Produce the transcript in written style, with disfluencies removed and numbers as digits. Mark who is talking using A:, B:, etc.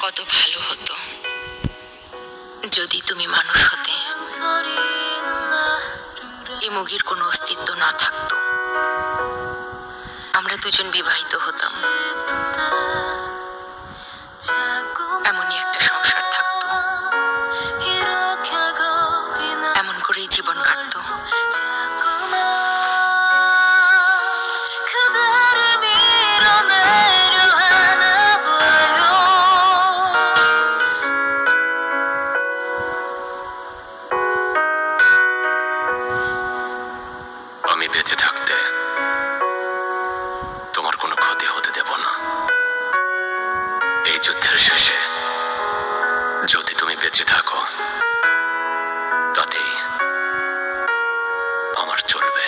A: কত ভালো হতো যদি তুমি মানুষ হতে। এই মুগির কোনো অস্তিত্ব না থাকতো, আমরা দুজন বিবাহিত হতাম, এমনই একটা সংসার থাকতো, এমন করেই জীবন কাটতো।
B: আমি বেঁচে থাকতে তোমার কোনো ক্ষতি হতে দেব না। এই যুদ্ধের শেষে যদি তুমি বেঁচে থাকো, তাতেই আমার চলবে।